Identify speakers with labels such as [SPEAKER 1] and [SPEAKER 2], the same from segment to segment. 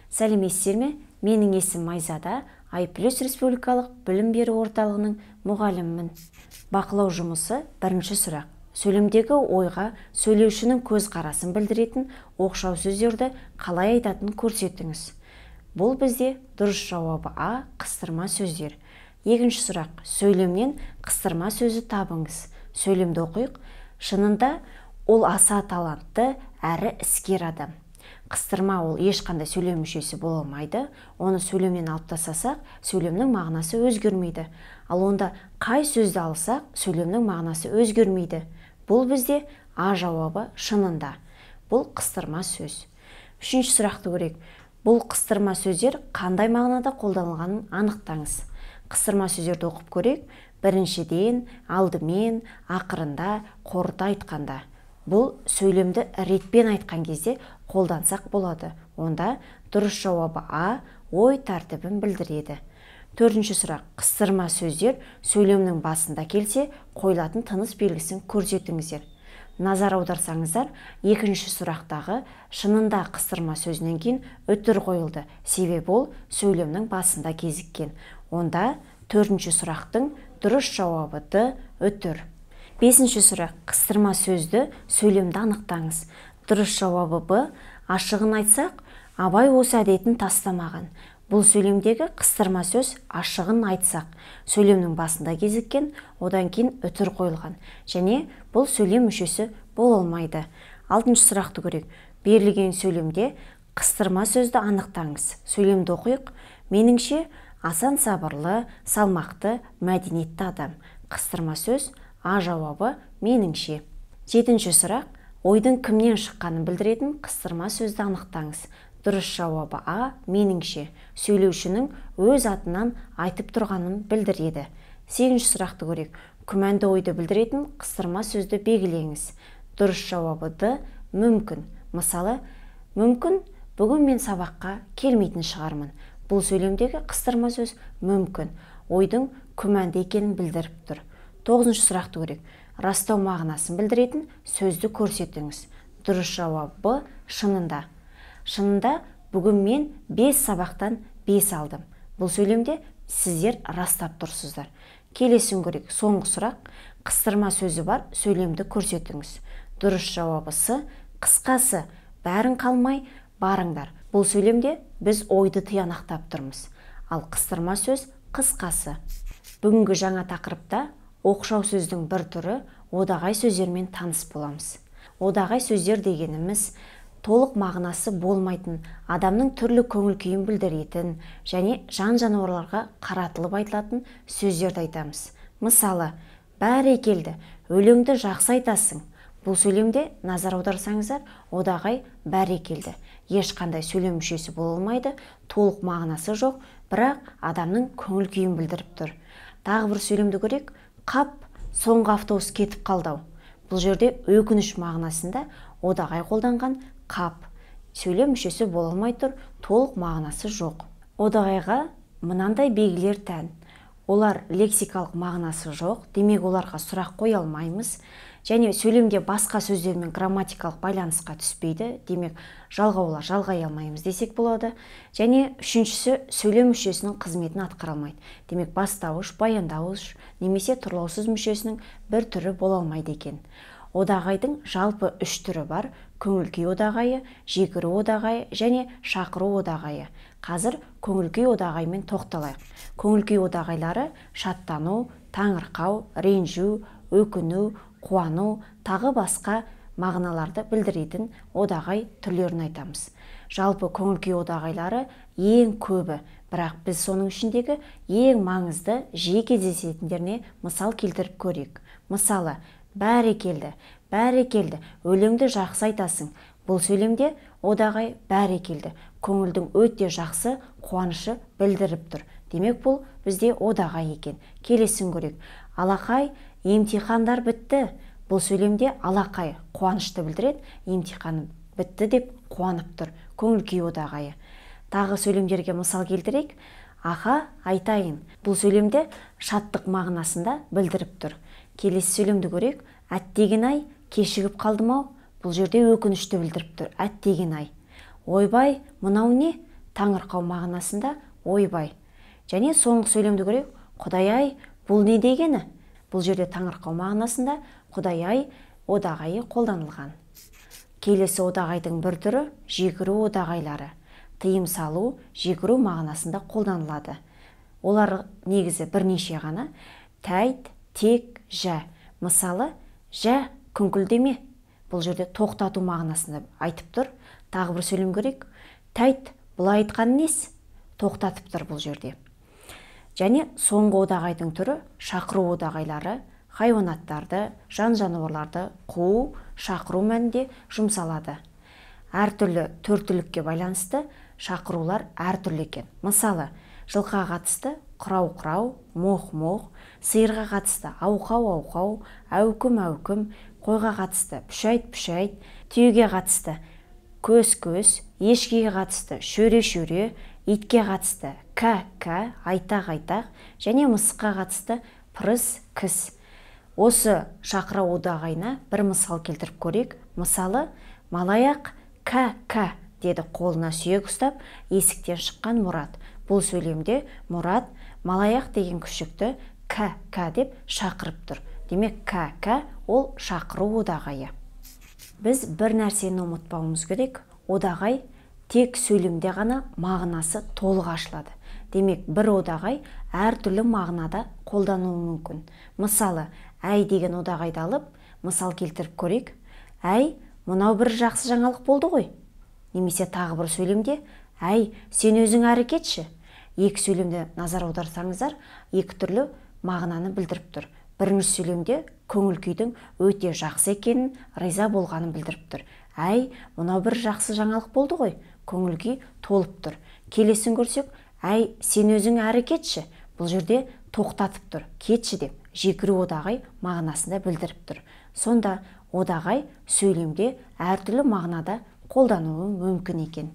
[SPEAKER 1] Сәлеметсіздер ме? Менің есімім Майзада, Айплюс республикалық білім беру орталығының мұғалімімін. Бақылау жұмысы бірінші сұрақ. Сөйлемдегі ойға сөйлеушінің көзқарасын білдіретін оқшау сөздерді қалай айтатынын көрсетіңіз. Бұл бізде дұрыс жауабы А. Қыстырма сөздер. Екінші сұрақ. Сөйлемнен қыстырма сөзі табыңыз. Сөйлемді оқиық. Шынында ол аса талантты әрі іскер адам. Қыстырма ол ешқандай сөйлем мүшесі бола алмайды. Оны сөйлемнен алып тастасақ, сөйлемнің мағынасы өзгермейді. Ал онда қай сөзді алсақ, сөйлемнің мағынасы өзгермейді. Бұл бізде А жауабы шынында. Бұл қыстырма сөз. Үшінші сұрақты көрейік. Бұл қыстырма сөздер қандай мағынада қолданылғанын анықтаңыз. Қыстырма сөздерді оқып көрейік. Біріншіден, алдымен, ақырында, қорыта айтқанда. Бұл сөйлемді ретпен айтқан кезде қолдансақ болады. Онда дұрыс жауабы А. Ой тәртібін білдіреді. Төртінші сұрақ. Қыстырма сөздер сөйлемнің басында келсе, қойылатын тыныс белгісін көрсетіңіздер. Назар аударсаңыздар, екінші сұрақтағы шынында қыстырма сөзінен кейін үтір қойылды. Себебі ол сөйлемнің басында кезіккен. Онда төртінші сұрақтың дұрыс жауабы Д. Үтір. Бесінші сұрақ. Қыстырма сөзді сөйлемді анықтаңыз. Дұрыс жауабы Б. Ашығын айтсақ, Абай осы әдетін тастамаған. Бұл сөйлемдегі қыстырма сөз ашығын айтсақ. Сөйлемнің басында кезіккен, одан кейін үтір қойылған. Және бұл сөйлем мүшесі бола алмайды. Алтыншы сұрақты көрейік. Берілген сөйлемде қыстырма сөзді анықтаңыз. Сөйлемді оқиық. Меніңше, асан сабырлы, салмақты, мәдениетті адам. Қыстырма сөз А жауабы меніңше. Жетінші сұрақ. Ойдың кімнен шыққанын білдіретін қыстырма сөзді анықтаңыз. Дұрыс жауабы А. Меніңше. Сөйлеушінің өз атынан айтып тұрғанын білдіреді. Сегізінші сұрақты көрейік. Күмәнді ойды білдіретін қыстырма сөзді белгілеңіз. Дұрыс жауабы Д. Мүмкін. Мысалы, мүмкін бүгін мен сабаққа келмейтін шығармын. Бұл сөйлемдегі қыстырма сөз мүмкін. Ойдың күмәнді екенін білдіріп тұр. Тоғызыншы сұрақты көрейік. Растау мағынасын білдіретін сөзді көрсетіңіз. Дұрыс жауап Б. Шынында. Шынында бүгін мен 5 сабақтан 5 алдым. Бұл сөйлемде сіздер растап тұрсыздар. Келесін көрейік. Соңғы сұрақ. Қыстырма сөзі бар сөйлемді көрсетіңіз. Дұрыс жауабы С. Қысқасы, бәрін қалмай барыңдар. Бұл сөйлемде біз ойды тиянақтап тұрмыз. Ал қыстырма сөз қысқасы. Бүгінгі жаңа тақырыпта оқшау сөздің бір түрі одағай сөздермен таныс боламыз. Одағай сөздер дегеніміз толық мағынасы болмайтын, адамның түрлі көңіл күйін білдіретін және жан-жануарларға қаратылып айтылатын сөздерді айтамыз. Мысалы, бәрекелді, өлеңді жақсы айтасың. Бұл сөйлемде назар аударсаңыздар, одағай бәрекелді. Ешқандай сөйлем мүшесі бола алмайды, толық мағынасы жоқ, бірақ адамның көңіл күйін білдіріп тұр. Тағы бір сөйлемді көрейік. Қап, соңғы автобус кетіп қалды. Бұл жерде өкініш мағынасында одағай қолданған қап. Сөйлем мүшесі бола алмай тұр, толық мағынасы жоқ. Одағайға мынандай белгілер тән. Олар лексикалық мағынасы жоқ, демек оларға сұрақ қоя алмаймыз. Және сөйлемде басқа сөздермен грамматикалық байланысқа түспейді, демек жалғаулар жалғай алмаймыз десек болады. Және үшіншісі сөйлем мүшесінің қызметін атқара алмайды. Демек бастауыш, баяндауыш немесе тұрлаусыз мүшесінің бір түрі бола алмайды екен. Одағайдың жалпы 3 түрі бар: көңіл күй одағайы, жекіру одағайы және шақыру одағайы. Қазір көңіл күй одағайымен тоқталайық. Көңіл күй одағайлары шаттану, таңырқау, ренжу, өкіну, қуану, тағы басқа мағыналарды білдіретін одағай түрлерін айтамыз. Жалпы көңіл күй одағайлары ең көбі, бірақ біз соның ішіндегі ең маңызды жиі кездесетіндеріне мысал келтіріп көрейік. Мысалы, бәрекелді, бәрекелді, өлеңді жақсы айтасың. Бұл сөйлемде одағай бәрекелді, көңілдің өте жақсы, қуанышы білдіріп тұр. Демек бұл бізде одағай екен. Келесін көрейік. Алақай, емтихандар бітті. Бұл сөйлемде алақай қуанышты білдіреді, емтиханым бітті деп қуанып тұр. Көңіл күй одағайы. Тағы сөйлемдерге мысал келтірейік. Аха, айтайын. Бұл сөйлемде шаттық мағынасында білдіріп тұр. Келесі сөйлемді көрейік. Әттеген ай, кешігіп қалдым ау. Бұл жерде өкінішті білдіріп тұр. Әттеген ай. Ойбай, мынау не? таңырқау мағынасында ойбай. Және соңғы сөйлемді көрейік. Құдай-ай, бұл не дегені? Бұл жерде таңырқау мағынасында Құдай-ай одағайы қолданылған. Келесі одағайдың бір түрі жекіру одағайлары. Тыйым салу, жекіру мағынасында қолданылады. Олар негізі бірнеше ғана. Тәйт, тек, жә. Мысалы, жә, күңкілдеме. Бұл жерде тоқтату мағынасында айтып тұр. Тағы бір сөйлем көрейік. Тәйт, бұл айтқан несі? Тоқтатып тұр бұл жерде. Және соңғы одағайдың түрі шақыру одағайлары, хайуанаттарды, жан-жануарларды қуу, шақыру мәнінде жұмсалады. Әртүрлі төрттілікке байланысты шақырулар әртүрлі екен. Мысалы, жылқыға қатысты құрау-құрау, моқ-моқ, сиырға қатысты ауқау-ауқау, әукім-әукім, қойға қатысты пүшайт-пүшайт, түйеге қатысты көз-көз, ешкіге қатысты шөре-шөре, итке қатысты кә-кә, айтақ-айтақ, және мысыққа қатысты пырыс-кіс. Осы шақыру одағайына бір мысал келтіріп көрейік. Мысалы, малаяқ кә-кә деді қолына сүйек ұстап, есіктен шыққан Мұрат. Бұл сөйлемде Мұрат малаяқ деген күшікті кә-кә деп шақырып тұр. Демек, кә-кә ол шақыру одағайы. Біз бір нәрсені ұмытпауымыз керек. Одағай тек сөйлемде ғана мағынасы толық ашылады. Демек, бір одағай әртүрлі мағынада қолдануы мүмкін. Мысалы, әй деген одағайды алып, мысал келтіріп көрейік. Әй, мынау бір жақсы жаңалық болды ғой. Немесе тағы бір сөйлемде, әй, сен өзің әрі кетші. Екі сөйлемде назар аударсаңыздар, екі түрлі мағынаны білдіріп тұр. Бірінші сөйлемде көңіл күйдің өте жақсы екенін, риза болғанын білдіріп тұр. Әй, мынау бір жақсы жаңалық болды ғой. Көңіл күй толып тұр. Келесін көрсек, әй, сен өзің әрі кетші. Бұл жерде тоқтатып тұр. Кетші деп жекіру одағай мағынасында білдіріп тұр. Сонда одағай сөйлемде әртүрлі мағынада қолдануы мүмкін екен.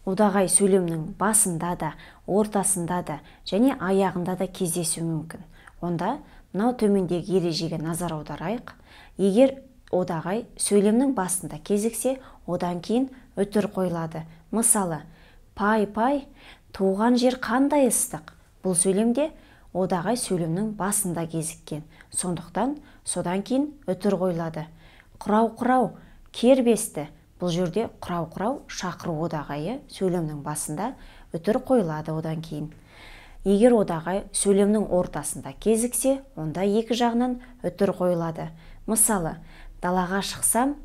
[SPEAKER 1] Одағай сөйлемнің басында да, ортасында да және аяғында да кездесуі мүмкін. Онда мынау төмендегі ережеге назар аударайық. Егер одағай сөйлемнің басында кезіксе, одан кейін үтір қойылады. Мысалы, пай-пай, туған жер қандай ыстық. Бұл сөйлемде одағай сөйлемнің басында кезіккен. Сондықтан содан кейін үтір қойылады. Құрау-құрау, кербесті. Бұл жерде құрау-құрау шақыру одағайы сөйлемнің басында, үтір қойылады одан кейін. Егер одағай сөйлемнің ортасында кезіксе, онда екі жағынан үтір қойылады. Мысалы, далаға шықсам,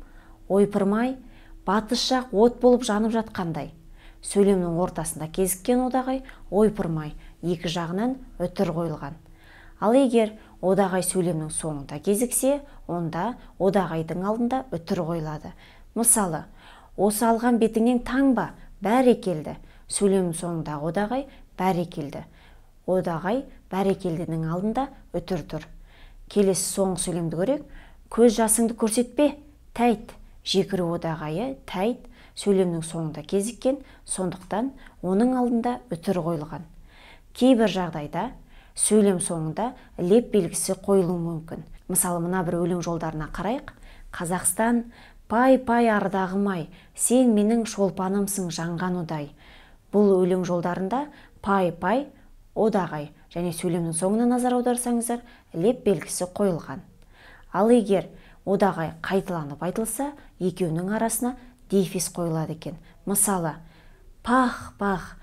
[SPEAKER 1] ойпырмай, батыс жақ от болып жанып жатқандай. Сөйлемнің ортасында кезіккен одағай, ойпырмай, екі жағынан үтір қойылған. Ал егер одағай сөйлемнің соңында кезіксе, онда одағайдың алдында үтір қойылады. Мысалы, осы алған бетіңнен таңба, бәрекелді. Сөйлемнің соңындағы одағай бәрекелді. Одағай бәрекелдінің алдында үтір тұр. Келесі соңғы сөйлемді көрейік. Көз жасыңды көрсетпе, тәйт. Жекіру одағайы тәйт сөйлемнің соңында кезіккен, сондықтан оның алдында үтір қойылған. Кейбір жағдайда сөйлем соңында леп белгісі қойылуы мүмкін. Мысалы, мына бір өлең жолдарына қарайық. Қазақстан, пай-пай ардағым ай, сен менің шолпанымсың жанған удай. Бұл өлең жолдарында пай-пай одағай және сөйлемнің соңына назар аударсаңыздар, леп белгісі қойылған. Ал егер одағай қайталанып айтылса, екеуінің арасына дефис қойылады екен. Мысалы, пах-пах,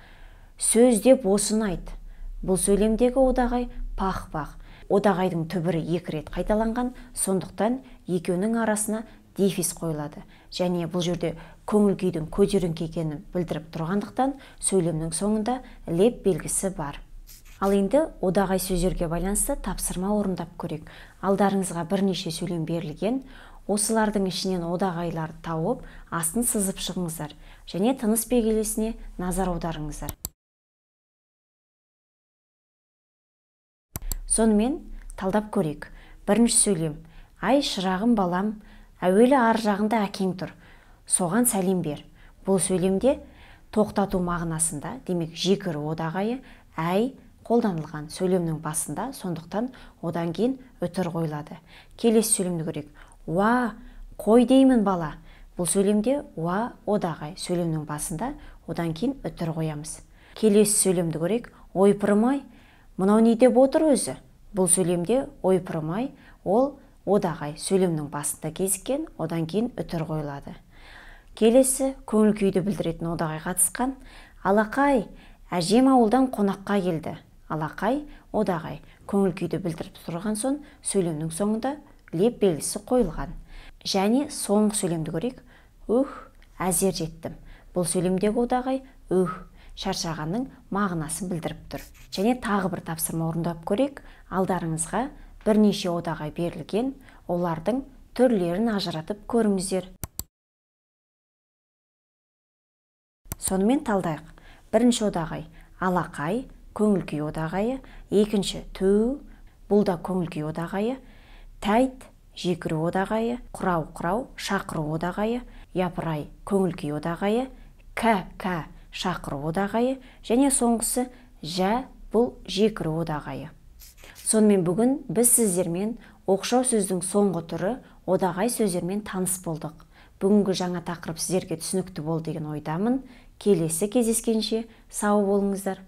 [SPEAKER 1] сөз деп осыны айт. Бұл сөйлемдегі одағай пах-пах. Одағайдың түбірі екі рет қайталанған, сондықтан екеуінің арасына дефис қойылады. Және бұл жерде көңіл күйдің көтеріңкі екенін білдіріп тұрғандықтан сөйлемнің соңында леп белгісі бар. Ал енді одағай сөздерге байланысты тапсырма орындап көрейік. Алдарыңызға бірнеше сөйлем берілген. Осылардың ішінен одағайлар тауып, астын сызып шығыңыздар. Және тыныс белгілесіне назар аударыңыздар. Сонымен талдап көрейік. Бірінші сөйлем. Ай, шырағым балам, әуелі ар жағында әкең тұр. Соған сәлем бер. Бұл сөйлемде тоқтату мағынасында, демек жекіру одағайы әй қолданылған сөйлемнің басында, сондықтан одан кейін үтір қойылады. Келесі сөйлемді көрейік. Уа, қой деймін бала. Бұл сөйлемде уа одағай сөйлемнің басында, одан кейін үтір қоямыз. Келесі сөйлемді көрейік. Ойпырмай, мынау не деп отыр өзі? Бұл сөйлемде ойпырмай, ол одағай сөйлемнің басында кезіккен, одан кейін үтір қойылады. Келесі көңіл күйді білдіретін одағай қатысқан. Алақай, әжем ауылдан қонаққа келді. Алақай, одағай көңіл күйді білдіріп тұрған соң сөйлемнің соңында леп белгісі қойылған. Және соңғы сөйлемді көрейік. Әзер жеттім. Бұл сөйлемдегі одағай шаршағанның мағынасын білдіріп тұр. Және тағы бір тапсырма орындап көрейік. Алдарыңызға бірнеше одағай берілген, олардың түрлерін ажыратып көріңіздер. Сонымен талдайық. Бірінші одағай алақай, көңіл күй одағайы. Екінші бұл да көңіл күй одағайы. Тәйт, жекіру одағайы. Құрау, шақыру одағайы. Япырай, көңіл күй одағайы. Кә, шақыру одағайы. Және соңғысы бұл жекіру одағайы. Сонымен бүгін біз сіздермен оқшау сөздің соңғы түрі одағай сөздермен таныс болдық. Бүгінгі жаңа тақырып сіздерге түсінікті болды деген ойдамын. Келесі кездескенше сау болыңыздар.